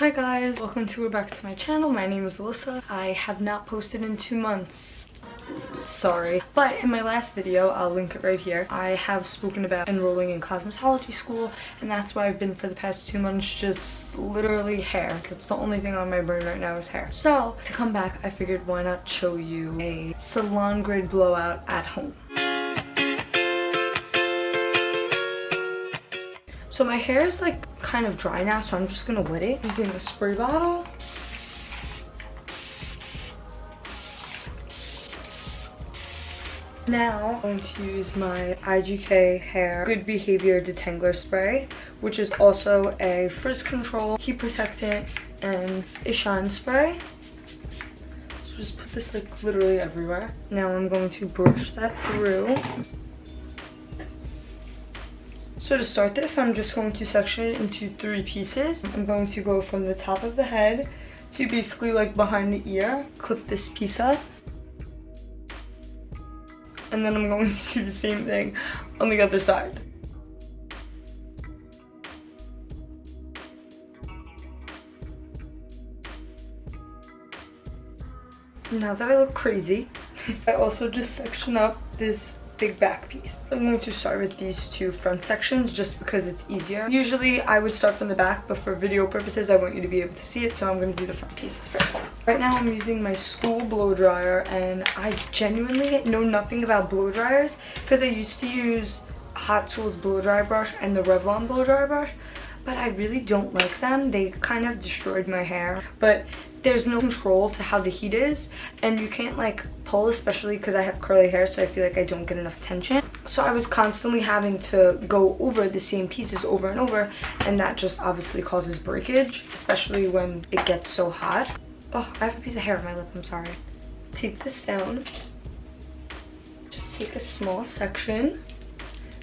Hi guys, welcome back to my channel. My name is Alyssa. I have not posted in 2 months. Sorry. But in my last video, I'll link it right here, I have spoken about enrolling in cosmetology school, and that's why I've been for the past 2 months, just literally hair. That's the only thing on my brain right now is hair. So to come back, I figured why not show you a salon grade blowout at home. So my hair is like kind of dry now, so I'm just gonna wet it using a spray bottle. Now I'm going to use my IGK Hair Good Behavior Detangler Spray, which is also a frizz control, heat protectant, and a shine spray. So just put this like literally everywhere. Now I'm going to brush that through. So to start this, I'm just going to section it into 3 pieces. I'm going to go from the top of the head to basically like behind the ear, clip this piece up. And then I'm going to do the same thing on the other side. Now that I look crazy, I also just section up this big back piece. I'm going to start with these 2 front sections just because it's easier. Usually I would start from the back, but for video purposes I want you to be able to see it, so I'm going to do the front pieces first. Right now I'm using my school blow dryer, and I genuinely know nothing about blow dryers because I used to use Hot Tools blow dry brush and the Revlon blow dry brush, but I really don't like them. They kind of destroyed my hair, but there's no control to how the heat is, and you can't like pull, especially because I have curly hair, so I feel like I don't get enough tension. So I was constantly having to go over the same pieces over and over, and that just obviously causes breakage, especially when it gets so hot. Oh, I have a piece of hair on my lip, I'm sorry. Take this down. Just take a small section.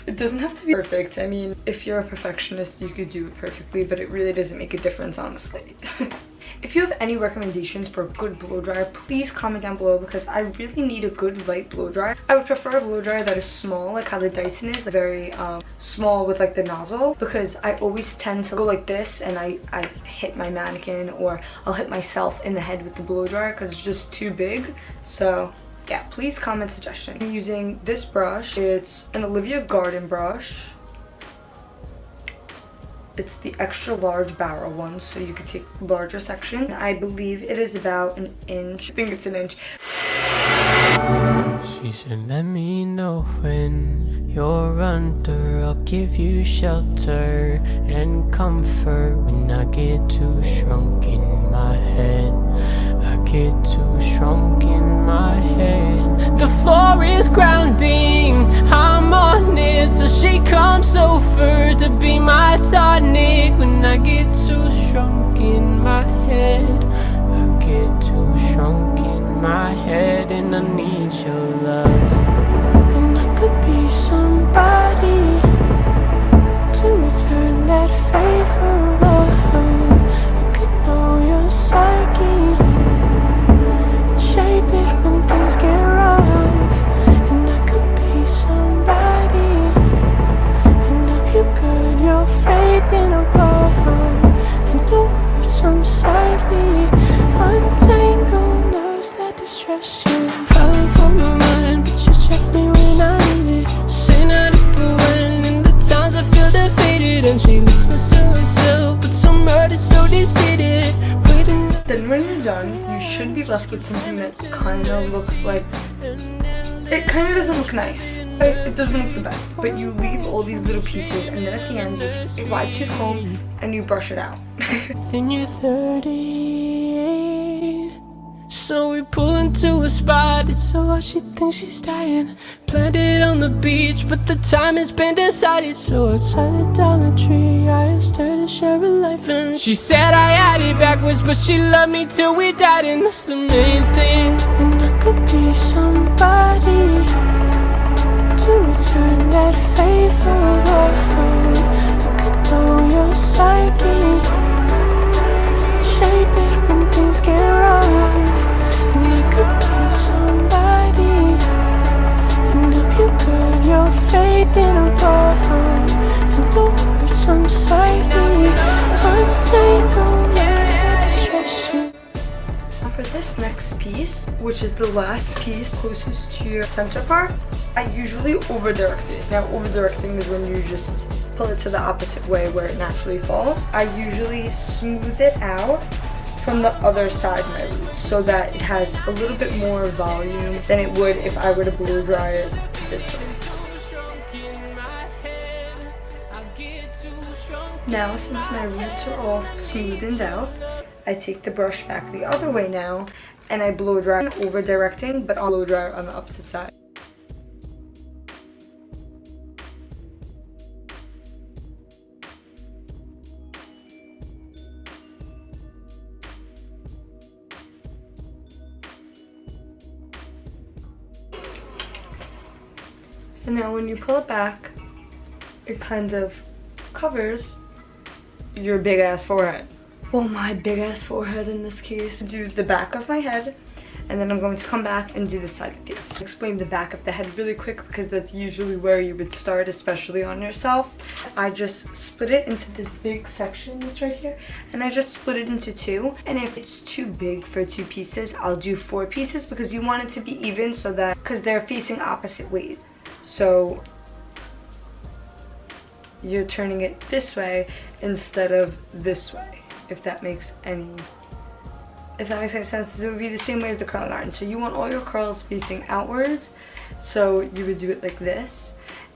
It doesn't have to be perfect. I mean, if you're a perfectionist, you could do it perfectly, but it really doesn't make a difference, honestly. If you have any recommendations for a good blow dryer, please comment down below because I really need a good light blow dryer. I would prefer a blow dryer that is small, like how the Dyson is, very small with like the nozzle, because I always tend to go like this and I hit my mannequin, or I'll hit myself in the head with the blow dryer because it's just too big. So yeah, please comment suggestions. I'm using this brush. It's an Olivia Garden brush. It's the extra large barrel one, so you can take larger section. I believe it is about an inch. I think it's an inch. She said, let me know when you're under. I'll give you shelter and comfort when I get too shrunk in my head. I get too shrunk in my head. The floor is grounding, I'm on it, so she comes over to be my tonic when I get too shrunk in my head. I get too shrunk in my head, and I need your love. And I could be somebody to return that favor of love. I could know your psyche, shape it when things get rough. And I could be somebody and help you good your faith in above, and to hurt unsightly, untangle nerves that distress you. Falling from my mind, but you check me when I need it. Saying out if but when in the times I feel defeated, and she listens to herself, but some hurt is so deep-seated. Then when you're done, you should be left with something that kind of looks like, it kind of doesn't look nice. It doesn't look the best, but you leave all these little pieces, and then at the end you just wide tooth comb and you brush it out. Then you're 30, so we pull into a spot. It's so hot she thinks she's dying. Planted on the beach, but the time has been decided. So outside the Dollar Tree, I asked her to share a life, and she said I had it backwards, but she loved me till we died, and that's the main thing. And I could be somebody to return that favor of love. I could know your psyche, shape it when things get rough. And I could be somebody and help you good your faith in above, and the words unsightly, untangle, yes. which is the last piece closest to your center part, I usually over direct it. Now over directing is when you just pull it to the opposite way where it naturally falls. I usually smooth it out from the other side of my roots so that it has a little bit more volume than it would if I were to blow dry it this way. Now since my roots are all smoothened out, I take the brush back the other way now and I blow dry over directing, but I'll blow dry on the opposite side. And now when you pull it back, it kind of covers your big ass forehead. Well, my big ass forehead in this case. Do the back of my head, and then I'm going to come back and do the side of you. I'll explain the back of the head really quick because that's usually where you would start, especially on yourself. I just split it into this big section that's right here, and I just split it into two. And if it's too big for 2 pieces, I'll do 4 pieces because you want it to be even so that, because they're facing opposite ways. So you're turning it this way instead of this way, if that makes any sense. It would be the same way as the curling iron. So you want all your curls facing outwards, so you would do it like this.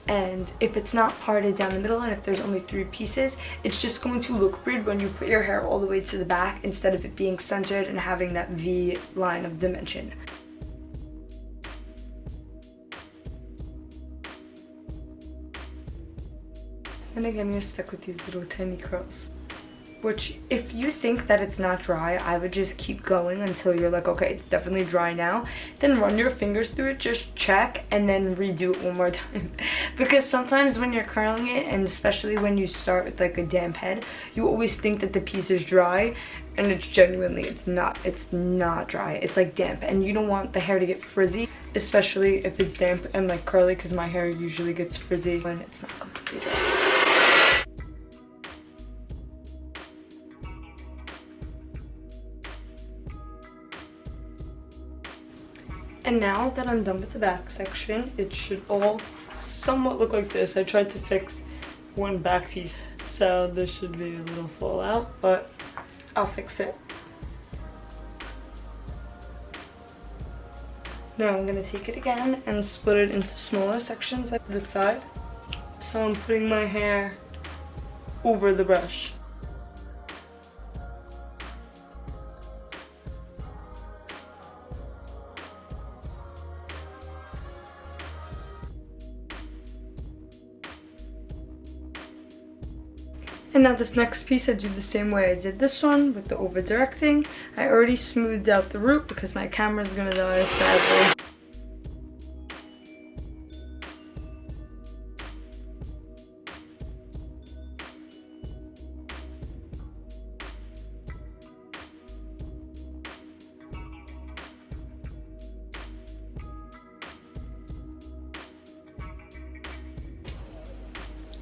And if it's not parted down the middle and if there's only 3 pieces, it's just going to look weird when you put your hair all the way to the back instead of it being centered and having that V line of dimension. And again, you're stuck with these little tiny curls, which if you think that it's not dry, I would just keep going until you're like, okay, it's definitely dry now. Then run your fingers through it, just check, and then redo it one more time. Because sometimes when you're curling it, and especially when you start with like a damp head, you always think that the piece is dry, and it's genuinely, it's not dry. It's like damp, and you don't want the hair to get frizzy, especially if it's damp and like curly, because my hair usually gets frizzy when it's not completely dry. And now that I'm done with the back section, it should all somewhat look like this. I tried to fix one back piece, so this should be a little fallout, but I'll fix it. Now I'm gonna take it again and split it into smaller sections like this side. So I'm putting my hair over the brush. And now this next piece, I do the same way I did this one with the over directing. I already smoothed out the root because my camera's gonna die, sadly.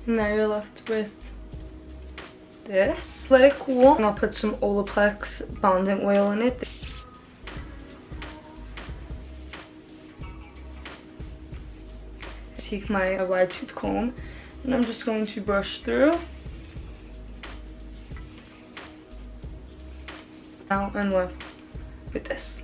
Now you're left with this. Let it cool, and I'll put some Olaplex bonding oil in it. Take my wide tooth comb, and I'm just going to brush through. Now I'm left with this.